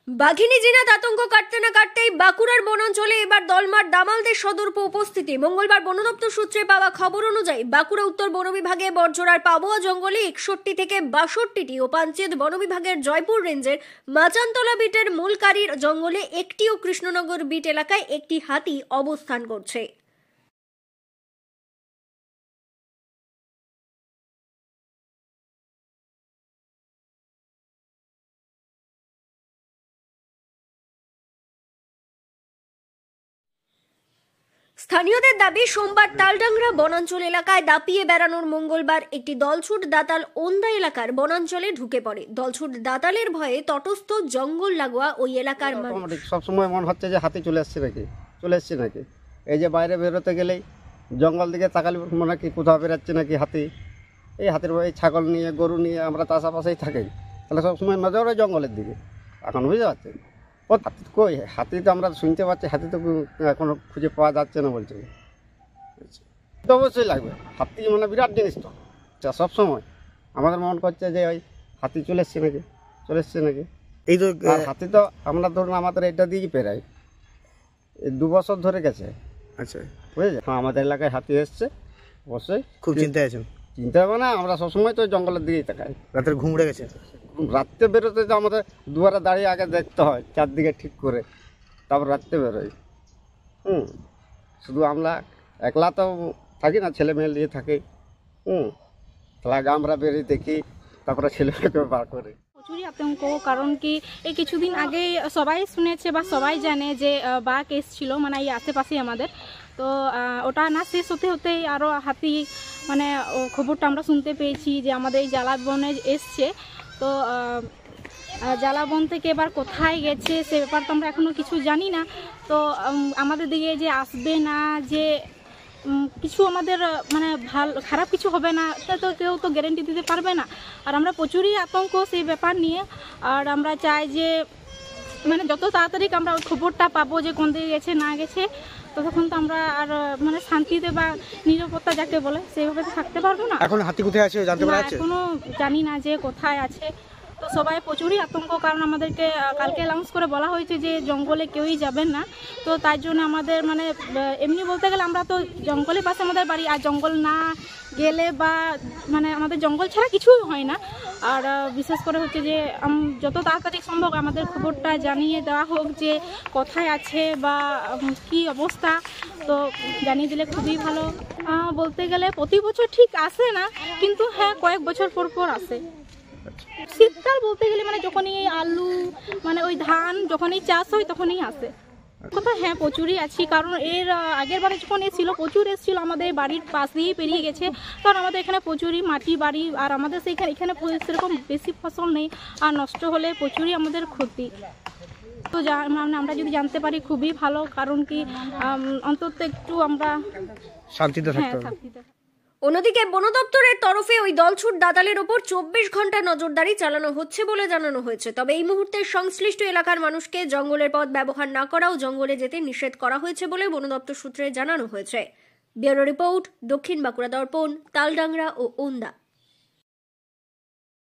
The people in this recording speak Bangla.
বাঘিনী জিনাত আতঙ্ক কাটতে না কাটতেই বাঁকুড়ার বনাঞ্চলে এবার দলমার দামালদের সদর্প উপস্থিতি। মঙ্গলবার বন দপ্তর সূত্রে পাওয়া খবর অনুযায়ী বাঁকুড়া উত্তর বন বিভাগে বড়জোড়ার পাবোয়া জঙ্গলে 61 থেকে 62টি ও পাঞ্চেত বন বিভাগের জয়পুর রেঞ্জের মাচানতলা বিটের মূলকারীর জঙ্গলে একটি ও কৃষ্ণনগর বিট এলাকায় একটি হাতি অবস্থান করছে। স্থানীয়দের দাবি, সোমবার তালডাংরা বনাঞ্চল এলাকায় দাপিয়ে বেড়ানোর মঙ্গলবার একটি দলছুট দাতাল ওন্দা এলাকার বনাঞ্চলে ঢুকে পড়ে। দলছুট দাতালের ভয়ে তটস্থ জঙ্গল লাগোয়া ওই এলাকার মানুষ সবসময় মনে হচ্ছে যে হাতি চলে এসছে নাকি। এই যে বাইরে বেরোতে গেলেই জঙ্গল দিকে তাকালে মনে কি কোথাও বেরোচ্ছে নাকি হাতি। এই হাতির ভয়ে ছাগল নিয়ে গরু নিয়ে আমরা তো আশেপাশেই থাকি, তাহলে সবসময় নজর হয় জঙ্গলের দিকে। এখন বুঝতে পারছেন হাতি কই, হাতি তো আমরা শুনতে পাচ্ছি, হাতি তো এখনো খুঁজে পাওয়া যাচ্ছে না বলছে। তো অবশ্যই লাগবে, হাতি মানে বিরাট জিনিস তো সবসময় আমাদের মন করছে যে ওই হাতি চলে এসছে নাকি। এই তো হাতি তো আমরা ধরুন আমাদের এটা দিয়েই পেরাই 2 বছর ধরে গেছে। আচ্ছা বুঝেছে, আমাদের এলাকায় হাতি এসছে, অবশ্যই খুব চিন্তায় আছেন। চিন্তা হবে না, আমরা সবসময় তো জঙ্গলের দিকেই তাকাই। রাতের ঘুম উড়ে গেছে, রাত্রে বেরোতে তো আমাদের দুয়ারে দাঁড়িয়ে আগে দেখতে হয় চারদিকে ঠিক করে, তারপর রাত্রে বেরোই। শুধু আমরা একলা তো থাকি না, ছেলে মেয়ে নিয়ে থাকি। তাহলে আমরা বেরিয়ে দেখি, তারপরে ছেলেমেয়েকে বার করে। প্রচুরই আতঙ্ক, কারণ কি এই কিছুদিন আগে সবাই শুনেছে বা সবাই জানে যে বাঘ এসছিল মানে এই আশেপাশে আমাদের। তো ওটা না শেষ হতে হতেই আরও হাতি মানে খবরটা আমরা শুনতে পেয়েছি যে আমাদের এই জালাবনে এসছে। তো জালাবন থেকে এবার কোথায় গেছে সে ব্যাপার তো আমরা এখনও কিছু জানি না। তো আমাদের দিকে যে আসবে না, যে কিছু আমাদের মানে খারাপ কিছু হবে না, তা তো কেউ তো গ্যারেন্টি দিতে পারবে না। আর আমরা প্রচুরই আতঙ্ক সেই ব্যাপার নিয়ে। আর আমরা চাই যে মানে যত তাড়াতাড়ি আমরা ওই খবরটা পাবো যে কোন দিকে গেছে না গেছে, ততক্ষণ তো আমরা আর মানে শান্তিতে বা নিরাপত্তা যাকে বলে সেইভাবে থাকতে পারবো না। এখন হাতি কোথায় আছে জানতে পারা যাচ্ছে? এখনো জানি না যে কোথায় আছে। তো সবাই প্রচুরই আতঙ্ক, কারণ আমাদেরকে কালকে অ্যানাউন্স করে বলা হয়েছে যে জঙ্গলে কেউই যাবেন না। তো তাই জন্য আমাদের মানে এমনি বলতে গেলে আমরা তো জঙ্গলের পাশে আমাদের বাড়ি, আর জঙ্গল না গেলে বা মানে আমাদের জঙ্গল ছাড়া কিছুই হয় না। আর বিশেষ করে হচ্ছে যে যত তাড়াতাড়ি সম্ভব আমাদের খবরটা জানিয়ে দেওয়া হোক যে কোথায় আছে বা কি অবস্থা, তো জানিয়ে দিলে খুবই ভালো। বলতে গেলে প্রতি বছর ঠিক আসে না, কিন্তু হ্যাঁ কয়েক বছর পর পর আসে। শীতকাল বলতে গেলে মানে যখনই আলু মানে ওই ধান যখনই চাষ হয় তখনই আসে। কথা হ্যাঁ প্রচুরই আছি, কারণ এর আগের বারে যখন এসেছিল প্রচুর এসেছিল, আমাদের বাড়ির পাশ দিয়েই পেরিয়ে গেছে। কারণ আমাদের এখানে প্রচুরই মাটি বাড়ি, আর আমাদের এখানে সেরকম বেশি ফসল নেই, আর নষ্ট হলে প্রচুরই আমাদের ক্ষতি। তো আমরা যদি জানতে পারি খুবই ভালো, কারণ কি অন্তত একটু আমরা শান্তিতে থাকতে পারি। অন্যদিকে বন দপ্তরের তরফে ওই দলছুট দাতালের ওপর 24 ঘন্টা নজরদারি চালানো হচ্ছে বলে জানানো হয়েছে। তবে এই মুহূর্তে সংশ্লিষ্ট এলাকার মানুষকে জঙ্গলের পথ ব্যবহার না করা ও জঙ্গলে যেতে নিষেধ করা হয়েছে বলে বন দপ্তর সূত্রে জানানো হয়েছে। ব্যুরো রিপোর্ট, দক্ষিণ বাঁকুড়া দর্পণ, তালডাংরা ও ওন্দা।